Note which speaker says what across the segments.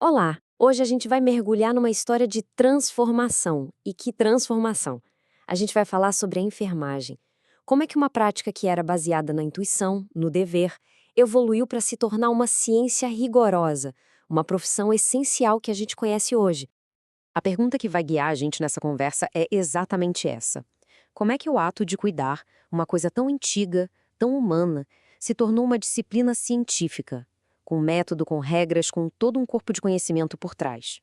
Speaker 1: Olá! Hoje a gente vai mergulhar numa história de transformação. E que transformação! A gente vai falar sobre a enfermagem. Como é que uma prática que era baseada na intuição, no dever, evoluiu para se tornar uma ciência rigorosa, uma profissão essencial que a gente conhece hoje.
Speaker 2: A pergunta que vai guiar a gente nessa conversa é exatamente essa. Como é que o ato de cuidar, uma coisa tão antiga, tão humana, se tornou uma disciplina científica, com método, com regras, com todo um corpo de conhecimento por trás?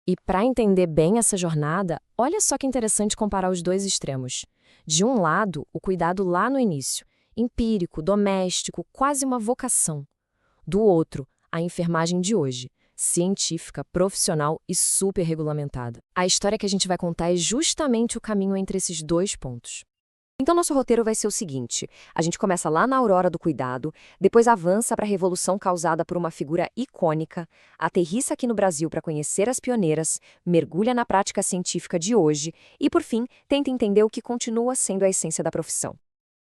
Speaker 3: E para entender bem essa jornada, olha só que interessante comparar os dois extremos. De um lado, o cuidado lá no início, empírico, doméstico, quase uma vocação. Do outro, a enfermagem de hoje, científica, profissional e super regulamentada. A história que a gente vai contar é justamente o caminho entre esses dois pontos.
Speaker 2: Então, nosso roteiro vai ser o seguinte: a gente começa lá na aurora do cuidado, depois avança para a revolução causada por uma figura icônica, aterrissa aqui no Brasil para conhecer as pioneiras, mergulha na prática científica de hoje e, por fim, tenta entender o que continua sendo a essência da profissão.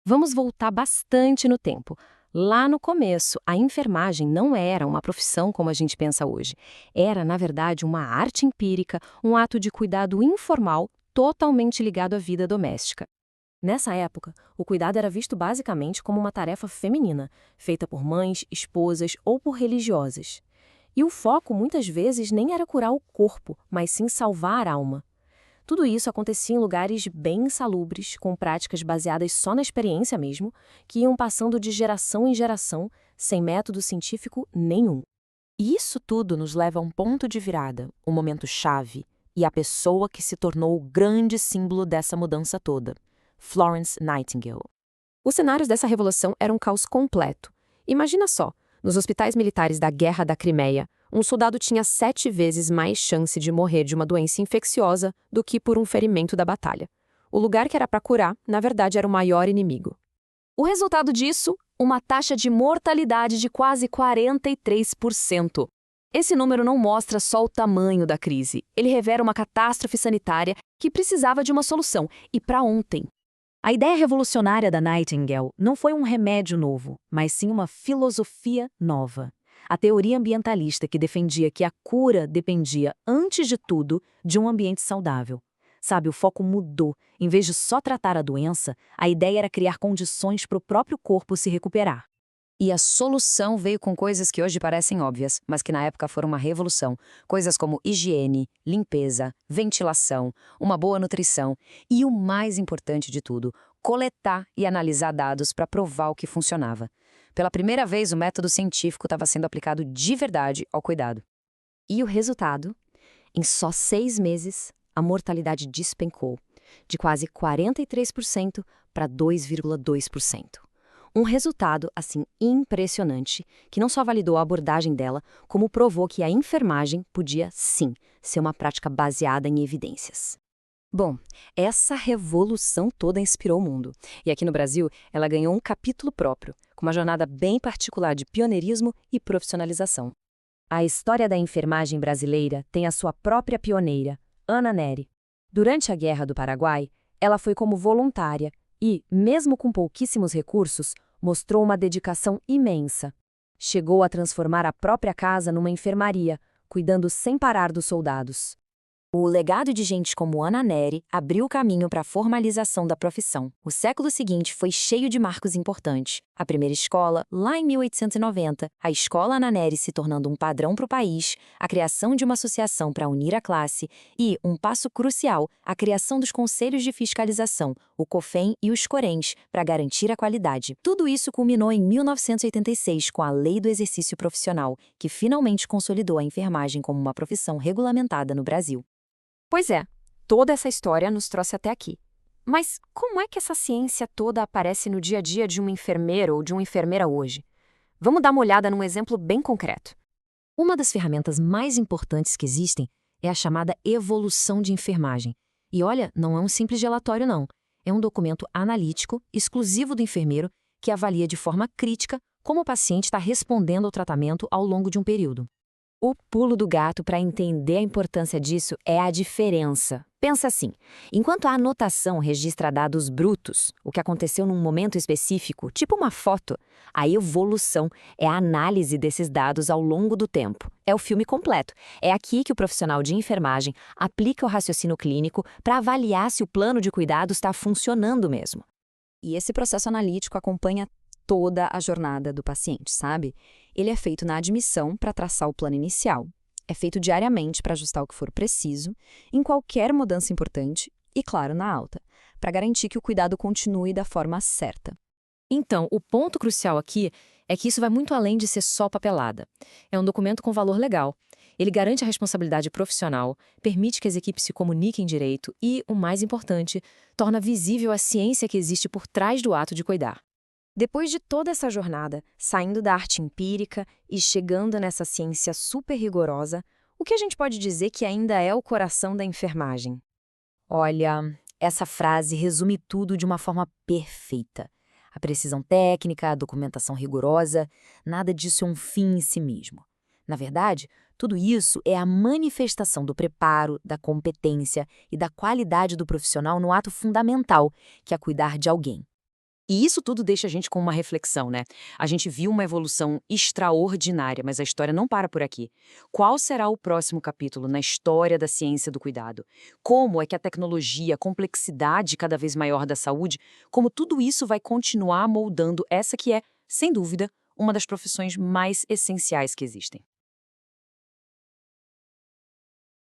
Speaker 3: Vamos voltar bastante no tempo. Lá no começo, a enfermagem não era uma profissão como a gente pensa hoje. Era, na verdade, uma arte empírica, um ato de cuidado informal, totalmente ligado à vida doméstica. Nessa época, o cuidado era visto basicamente como uma tarefa feminina, feita por mães, esposas ou por religiosas. E o foco muitas vezes nem era curar o corpo, mas sim salvar a alma. Tudo isso acontecia em lugares bem insalubres, com práticas baseadas só na experiência mesmo, que iam passando de geração em geração, sem método científico nenhum. E isso tudo nos leva a um ponto de virada, um momento chave, e a pessoa que se tornou o grande símbolo dessa mudança toda: Florence Nightingale. Os cenários dessa revolução eram um caos completo. Imagina só, nos hospitais militares da Guerra da Crimeia, um soldado tinha 7 vezes mais chance de morrer de uma doença infecciosa do que por um ferimento da batalha. O lugar que era para curar, na verdade, era o maior inimigo. O resultado disso? Uma taxa de mortalidade de quase 43%. Esse número não mostra só o tamanho da crise, ele revela uma catástrofe sanitária que precisava de uma solução, e para ontem. A ideia revolucionária da Nightingale não foi um remédio novo, mas sim uma filosofia nova. A teoria ambientalista que defendia que a cura dependia, antes de tudo, de um ambiente saudável. Sabe, o foco mudou. Em vez de só tratar a doença, a ideia era criar condições para o próprio corpo se recuperar.
Speaker 2: E a solução veio com coisas que hoje parecem óbvias, mas que na época foram uma revolução. Coisas como higiene, limpeza, ventilação, uma boa nutrição e, o mais importante de tudo, coletar e analisar dados para provar o que funcionava. Pela primeira vez, o método científico estava sendo aplicado de verdade ao cuidado.
Speaker 3: E o resultado? Em só 6 meses, a mortalidade despencou, de quase 43% para 2,2%. Um resultado, assim, impressionante, que não só validou a abordagem dela, como provou que a enfermagem podia, sim, ser uma prática baseada em evidências.
Speaker 2: Bom, essa revolução toda inspirou o mundo. E aqui no Brasil, ela ganhou um capítulo próprio, com uma jornada bem particular de pioneirismo e profissionalização. A história da enfermagem brasileira tem a sua própria pioneira, Ana Nery. Durante a Guerra do Paraguai, ela foi como voluntária e, mesmo com pouquíssimos recursos, mostrou uma dedicação imensa. Chegou a transformar a própria casa numa enfermaria, cuidando sem parar dos soldados. O legado de gente como Ana Nery abriu o caminho para a formalização da profissão. O século seguinte foi cheio de marcos importantes. A primeira escola, lá em 1890, a Escola Ana Nery se tornando um padrão para o país, a criação de uma associação para unir a classe e, um passo crucial, a criação dos conselhos de fiscalização, o COFEM e os CORENs, para garantir a qualidade. Tudo isso culminou em 1986 com a Lei do Exercício Profissional, que finalmente consolidou a enfermagem como uma profissão regulamentada no Brasil.
Speaker 3: Pois é, toda essa história nos trouxe até aqui. Mas como é que essa ciência toda aparece no dia a dia de um enfermeiro ou de uma enfermeira hoje? Vamos dar uma olhada num exemplo bem concreto. Uma das ferramentas mais importantes que existem é a chamada evolução de enfermagem. E olha, não é um simples relatório não. É um documento analítico, exclusivo do enfermeiro, que avalia de forma crítica como o paciente está respondendo ao tratamento ao longo de um período.
Speaker 1: O pulo do gato para entender a importância disso é a diferença. Pensa assim, enquanto a anotação registra dados brutos, o que aconteceu num momento específico, tipo uma foto, a evolução é a análise desses dados ao longo do tempo. É o filme completo. É aqui que o profissional de enfermagem aplica o raciocínio clínico para avaliar se o plano de cuidados está funcionando mesmo.
Speaker 2: E esse processo analítico acompanha toda a jornada do paciente, sabe? Ele é feito na admissão para traçar o plano inicial. É feito diariamente para ajustar o que for preciso, em qualquer mudança importante e, claro, na alta, para garantir que o cuidado continue da forma certa.
Speaker 3: Então, o ponto crucial aqui é que isso vai muito além de ser só papelada. É um documento com valor legal. Ele garante a responsabilidade profissional, permite que as equipes se comuniquem direito e, o mais importante, torna visível a ciência que existe por trás do ato de cuidar. Depois de toda essa jornada, saindo da arte empírica e chegando nessa ciência super rigorosa, o que a gente pode dizer que ainda é o coração da enfermagem?
Speaker 1: Olha, essa frase resume tudo de uma forma perfeita. A precisão técnica, a documentação rigorosa, nada disso é um fim em si mesmo. Na verdade, tudo isso é a manifestação do preparo, da competência e da qualidade do profissional no ato fundamental, que é cuidar de alguém.
Speaker 3: E isso tudo deixa a gente com uma reflexão, né? A gente viu uma evolução extraordinária, mas a história não para por aqui. Qual será o próximo capítulo na história da ciência do cuidado? Como é que a tecnologia, a complexidade cada vez maior da saúde, como tudo isso vai continuar moldando essa que é, sem dúvida, uma das profissões mais essenciais que existem?